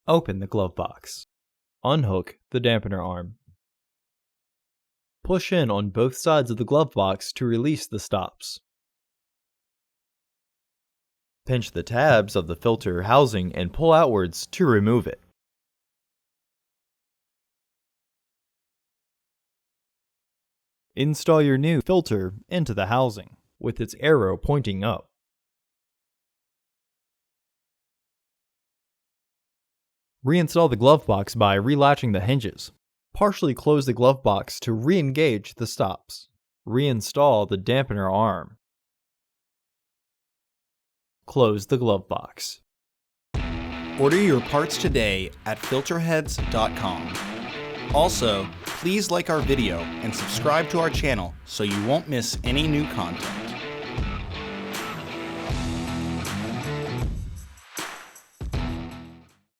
Open the glove box. Unhook the dampener arm. Push in on both sides of the glove box to release the stops. Pinch the tabs of the filter housing and pull outwards to remove it. Install your new filter into the housing, with its arrow pointing up. Reinstall the glove box by relatching the hinges. Partially close the glove box to re-engage the stops. Reinstall the dampener arm. Close the glove box. Order your parts today at filterheads.com. Also, please like our video and subscribe to our channel so you won't miss any new content.